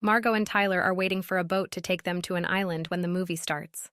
Margot and Tyler are waiting for a boat to take them to an island when the movie starts.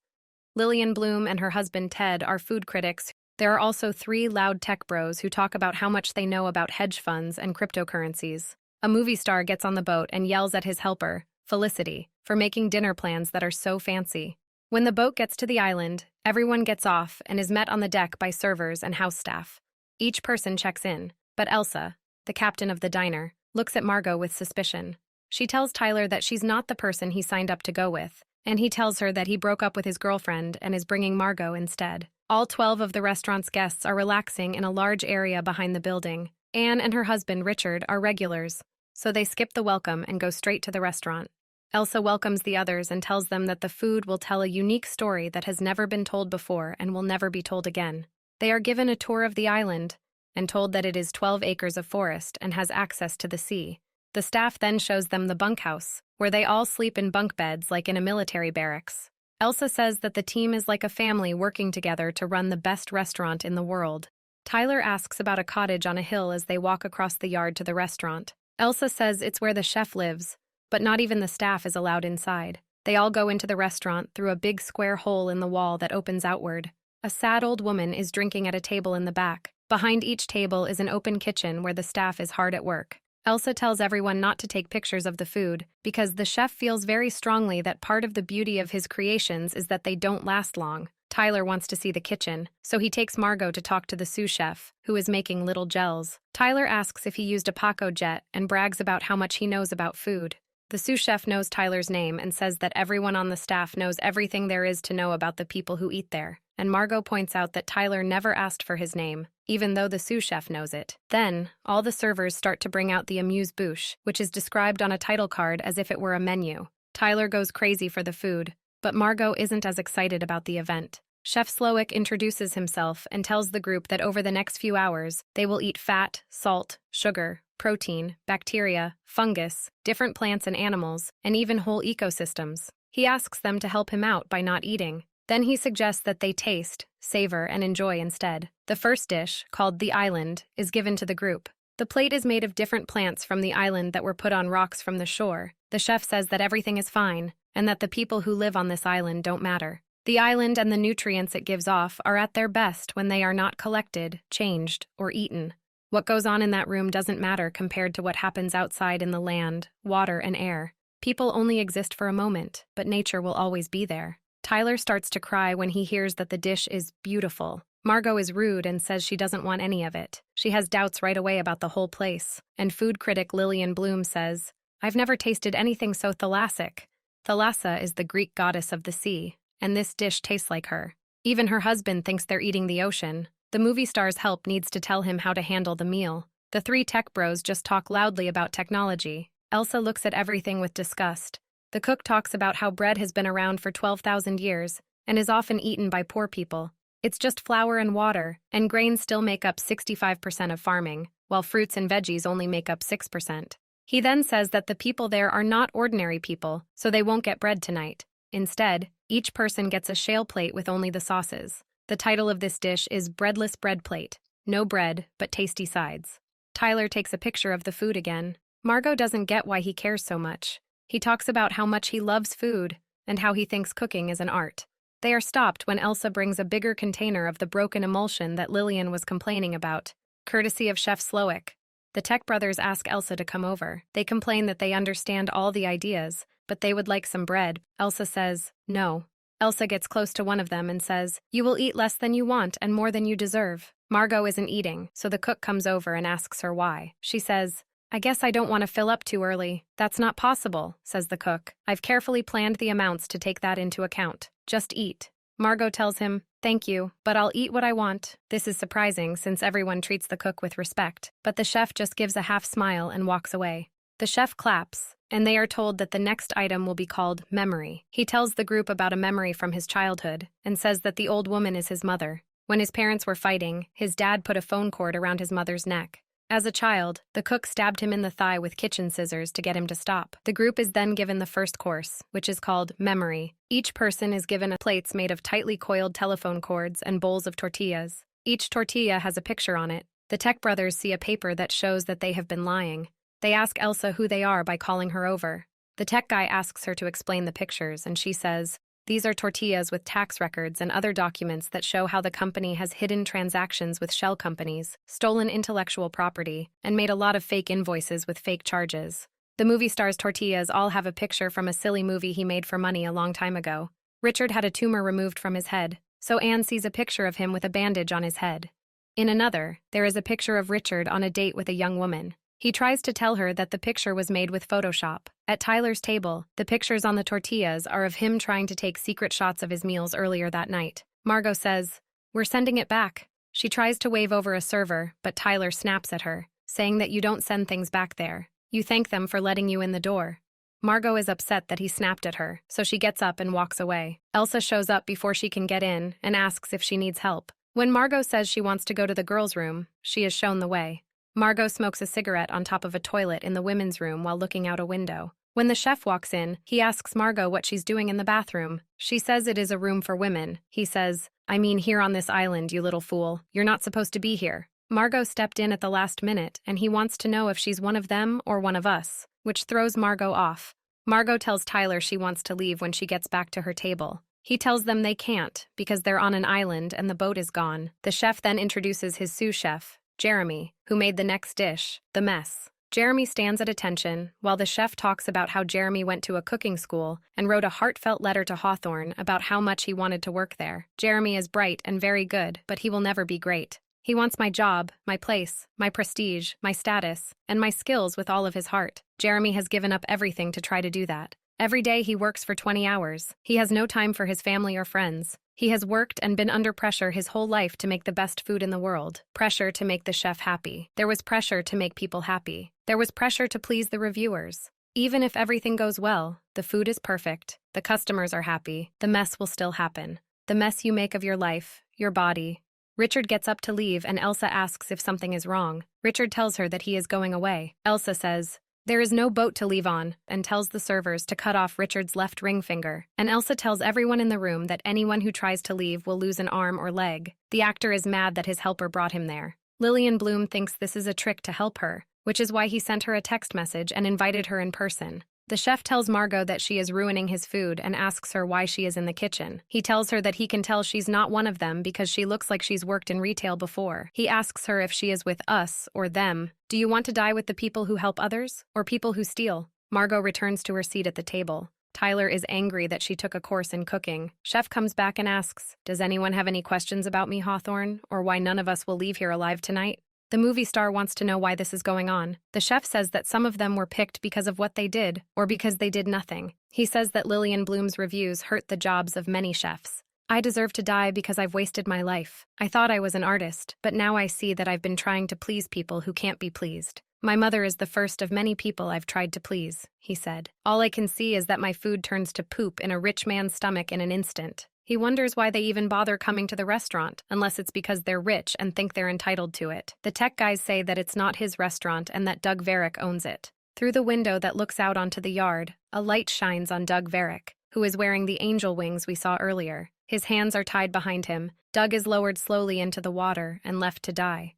Lillian Bloom and her husband Ted are food critics. There are also three loud tech bros who talk about how much they know about hedge funds and cryptocurrencies. A movie star gets on the boat and yells at his helper, Felicity, for making dinner plans that are so fancy. When the boat gets to the island, everyone gets off and is met on the deck by servers and house staff. Each person checks in, but Elsa, the captain of the diner, looks at Margot with suspicion. She tells Tyler that she's not the person he signed up to go with, and he tells her that he broke up with his girlfriend and is bringing Margot instead. All 12 of the restaurant's guests are relaxing in a large area behind the building. Anne and her husband, Richard, are regulars, so they skip the welcome and go straight to the restaurant. Elsa welcomes the others and tells them that the food will tell a unique story that has never been told before and will never be told again. They are given a tour of the island and told that it is 12 acres of forest and has access to the sea. The staff then shows them the bunkhouse, where they all sleep in bunk beds like in a military barracks. Elsa says that the team is like a family working together to run the best restaurant in the world. Tyler asks about a cottage on a hill as they walk across the yard to the restaurant. Elsa says it's where the chef lives, but not even the staff is allowed inside. They all go into the restaurant through a big square hole in the wall that opens outward. A sad old woman is drinking at a table in the back. Behind each table is an open kitchen where the staff is hard at work. Elsa tells everyone not to take pictures of the food because the chef feels very strongly that part of the beauty of his creations is that they don't last long. Tyler wants to see the kitchen, so he takes Margot to talk to the sous chef, who is making little gels. Tyler asks if he used a Paco jet and brags about how much he knows about food. The sous chef knows Tyler's name and says that everyone on the staff knows everything there is to know about the people who eat there, and Margot points out that Tyler never asked for his name, even though the sous chef knows it. Then, all the servers start to bring out the amuse-bouche, which is described on a title card as if it were a menu. Tyler goes crazy for the food, but Margot isn't as excited about the event. Chef Slowik introduces himself and tells the group that over the next few hours, they will eat fat, salt, sugar, protein, bacteria, fungus, different plants and animals, and even whole ecosystems. He asks them to help him out by not eating. Then he suggests that they taste, savor, and enjoy instead. The first dish, called the island, is given to the group. The plate is made of different plants from the island that were put on rocks from the shore. The chef says that everything is fine, and that the people who live on this island don't matter. The island and the nutrients it gives off are at their best when they are not collected, changed, or eaten. What goes on in that room doesn't matter compared to what happens outside in the land, water, and air. People only exist for a moment, but nature will always be there. Tyler starts to cry when he hears that the dish is beautiful. Margot is rude and says she doesn't want any of it. She has doubts right away about the whole place. And food critic Lillian Bloom says, "I've never tasted anything so thalassic." Thalassa is the Greek goddess of the sea, and this dish tastes like her. Even her husband thinks they're eating the ocean. The movie star's help needs to tell him how to handle the meal. The three tech bros just talk loudly about technology. Elsa looks at everything with disgust. The cook talks about how bread has been around for 12,000 years and is often eaten by poor people. It's just flour and water, and grains still make up 65% of farming, while fruits and veggies only make up 6%. He then says that the people there are not ordinary people, so they won't get bread tonight. Instead, each person gets a shale plate with only the sauces. The title of this dish is Breadless Bread Plate. No bread, but tasty sides. Tyler takes a picture of the food again. Margot doesn't get why he cares so much. He talks about how much he loves food and how he thinks cooking is an art. They are stopped when Elsa brings a bigger container of the broken emulsion that Lillian was complaining about, courtesy of Chef Slowik. The Tech brothers ask Elsa to come over. They complain that they understand all the ideas, but they would like some bread. Elsa says, no. Elsa gets close to one of them and says, "You will eat less than you want and more than you deserve." Margot isn't eating, so the cook comes over and asks her why. She says, "I guess I don't want to fill up too early." "That's not possible," says the cook. "I've carefully planned the amounts to take that into account. Just eat." Margot tells him, "Thank you, but I'll eat what I want." This is surprising since everyone treats the cook with respect, but the chef just gives a half smile and walks away. The chef claps, and they are told that the next item will be called memory. He tells the group about a memory from his childhood and says that the old woman is his mother. When his parents were fighting, his dad put a phone cord around his mother's neck. As a child, the cook stabbed him in the thigh with kitchen scissors to get him to stop. The group is then given the first course, which is called memory. Each person is given plates made of tightly coiled telephone cords and bowls of tortillas. Each tortilla has a picture on it. The Tech brothers see a paper that shows that they have been lying. They ask Elsa who they are by calling her over. The tech guy asks her to explain the pictures, and she says, "These are tortillas with tax records and other documents that show how the company has hidden transactions with shell companies, stolen intellectual property, and made a lot of fake invoices with fake charges." The movie star's tortillas all have a picture from a silly movie he made for money a long time ago. Richard had a tumor removed from his head, so Anne sees a picture of him with a bandage on his head. In another, there is a picture of Richard on a date with a young woman. He tries to tell her that the picture was made with Photoshop. At Tyler's table, the pictures on the tortillas are of him trying to take secret shots of his meals earlier that night. Margot says, "We're sending it back." She tries to wave over a server, but Tyler snaps at her, saying that you don't send things back there. You thank them for letting you in the door. Margot is upset that he snapped at her, so she gets up and walks away. Elsa shows up before she can get in and asks if she needs help. When Margot says she wants to go to the girls' room, she is shown the way. Margot smokes a cigarette on top of a toilet in the women's room while looking out a window. When the chef walks in, he asks Margot what she's doing in the bathroom. She says it is a room for women. He says, "I mean here on this island, you little fool. You're not supposed to be here." Margot stepped in at the last minute, and he wants to know if she's one of them or one of us, which throws Margot off. Margot tells Tyler she wants to leave when she gets back to her table. He tells them they can't, because they're on an island and the boat is gone. The chef then introduces his sous chef, Jeremy, who made the next dish, the mess. Jeremy stands at attention, while the chef talks about how Jeremy went to a cooking school and wrote a heartfelt letter to Hawthorne about how much he wanted to work there. Jeremy is bright and very good, but he will never be great. He wants my job, my place, my prestige, my status, and my skills with all of his heart. Jeremy has given up everything to try to do that. Every day he works for 20 hours. He has no time for his family or friends. He has worked and been under pressure his whole life to make the best food in the world. Pressure to make the chef happy. There was pressure to make people happy. There was pressure to please the reviewers. Even if everything goes well, the food is perfect, the customers are happy, the mess will still happen. The mess you make of your life, your body. Richard gets up to leave and Elsa asks if something is wrong. Richard tells her that he is going away. Elsa says, "There is no boat to leave on," and tells the servers to cut off Richard's left ring finger. And Elsa tells everyone in the room that anyone who tries to leave will lose an arm or leg. The actor is mad that his helper brought him there. Lillian Bloom thinks this is a trick to help her, which is why he sent her a text message and invited her in person. The chef tells Margot that she is ruining his food and asks her why she is in the kitchen. He tells her that he can tell she's not one of them because she looks like she's worked in retail before. He asks her if she is with us or them. "Do you want to die with the people who help others or people who steal?" Margot returns to her seat at the table. Tyler is angry that she took a course in cooking. Chef comes back and asks, "Does anyone have any questions about me, Hawthorne, or why none of us will leave here alive tonight?" The movie star wants to know why this is going on. The chef says that some of them were picked because of what they did, or because they did nothing. He says that Lillian Bloom's reviews hurt the jobs of many chefs. "I deserve to die because I've wasted my life. I thought I was an artist, but now I see that I've been trying to please people who can't be pleased. My mother is the first of many people I've tried to please," he said. "All I can see is that my food turns to poop in a rich man's stomach in an instant." He wonders why they even bother coming to the restaurant, unless it's because they're rich and think they're entitled to it. The tech guys say that it's not his restaurant and that Doug Varick owns it. Through the window that looks out onto the yard, a light shines on Doug Varick, who is wearing the angel wings we saw earlier. His hands are tied behind him. Doug is lowered slowly into the water and left to die.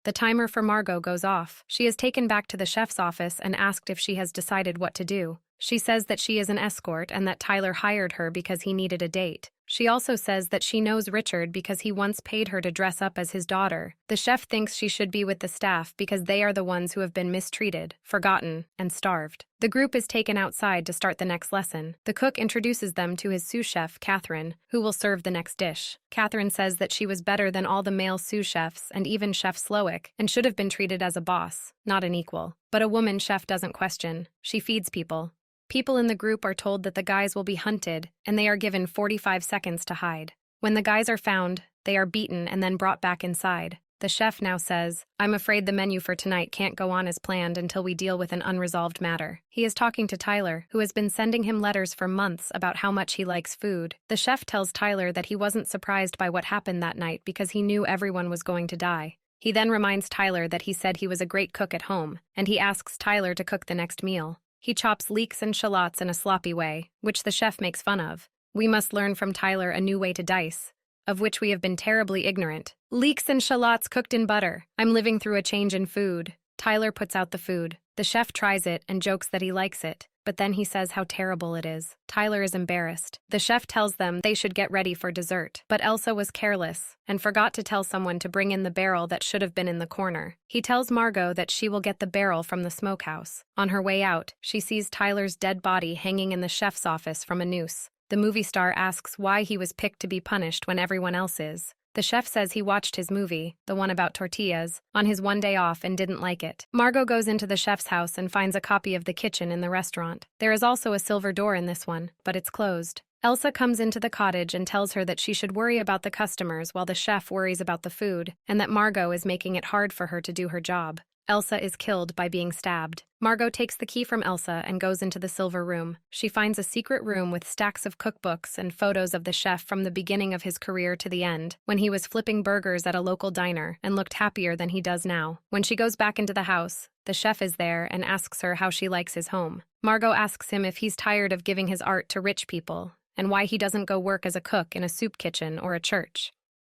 The timer for Margot goes off. She is taken back to the chef's office and asked if she has decided what to do. She says that she is an escort and that Tyler hired her because he needed a date. She also says that she knows Richard because he once paid her to dress up as his daughter. The chef thinks she should be with the staff because they are the ones who have been mistreated, forgotten, and starved. The group is taken outside to start the next lesson. The cook introduces them to his sous chef, Catherine, who will serve the next dish. Catherine says that she was better than all the male sous chefs and even Chef Slowick, and should have been treated as a boss, not an equal. But a woman chef doesn't question. She feeds people. People in the group are told that the guys will be hunted, and they are given 45 seconds to hide. When the guys are found, they are beaten and then brought back inside. The chef now says, "I'm afraid the menu for tonight can't go on as planned until we deal with an unresolved matter." He is talking to Tyler, who has been sending him letters for months about how much he likes food. The chef tells Tyler that he wasn't surprised by what happened that night because he knew everyone was going to die. He then reminds Tyler that he said he was a great cook at home, and he asks Tyler to cook the next meal. He chops leeks and shallots in a sloppy way, which the chef makes fun of. We must learn from Tyler a new way to dice, of which we have been terribly ignorant. Leeks and shallots cooked in butter. I'm living through a change in food. Tyler puts out the food. The chef tries it and jokes that he likes it, but then he says how terrible it is. Tyler is embarrassed. The chef tells them they should get ready for dessert, but Elsa was careless and forgot to tell someone to bring in the barrel that should have been in the corner. He tells Margot that she will get the barrel from the smokehouse. On her way out, she sees Tyler's dead body hanging in the chef's office from a noose. The movie star asks why he was picked to be punished when everyone else is. The chef says he watched his movie, the one about tortillas, on his one day off and didn't like it. Margot goes into the chef's house and finds a copy of The Kitchen in the restaurant. There is also a silver door in this one, but it's closed. Elsa comes into the cottage and tells her that she should worry about the customers while the chef worries about the food, and that Margot is making it hard for her to do her job. Elsa is killed by being stabbed. Margot takes the key from Elsa and goes into the silver room. She finds a secret room with stacks of cookbooks and photos of the chef from the beginning of his career to the end, when he was flipping burgers at a local diner and looked happier than he does now. When she goes back into the house, the chef is there and asks her how she likes his home. Margot asks him if he's tired of giving his art to rich people and why he doesn't go work as a cook in a soup kitchen or a church.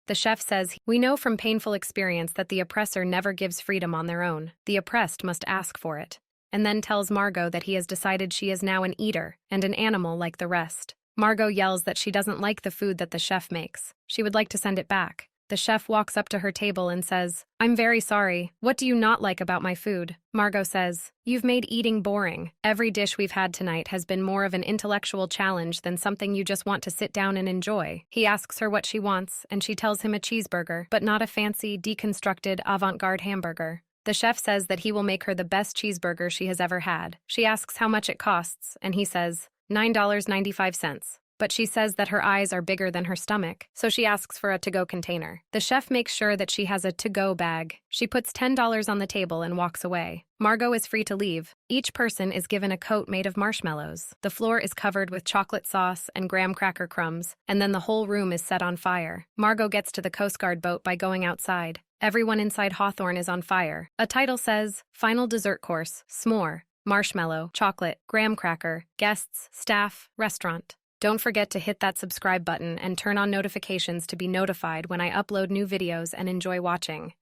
The chef says, "We know from painful experience that the oppressor never gives freedom on their own. The oppressed must ask for it," and then tells Margot that he has decided she is now an eater and an animal like the rest. Margot yells that she doesn't like the food that the chef makes. She would like to send it back. The chef walks up to her table and says, "I'm very sorry. What do you not like about my food?" Margot says, "You've made eating boring. Every dish we've had tonight has been more of an intellectual challenge than something you just want to sit down and enjoy." He asks her what she wants, and she tells him a cheeseburger, but not a fancy, deconstructed, avant-garde hamburger. The chef says that he will make her the best cheeseburger she has ever had. She asks how much it costs, and he says, $9.95. But she says that her eyes are bigger than her stomach, so she asks for a to-go container. The chef makes sure that she has a to-go bag. She puts $10 on the table and walks away. Margot is free to leave. Each person is given a coat made of marshmallows. The floor is covered with chocolate sauce and graham cracker crumbs, and then the whole room is set on fire. Margot gets to the Coast Guard boat by going outside. Everyone inside Hawthorne is on fire. A title says, "Final Dessert Course, S'more, Marshmallow, Chocolate, Graham Cracker, Guests, Staff, Restaurant." Don't forget to hit that subscribe button and turn on notifications to be notified when I upload new videos and enjoy watching.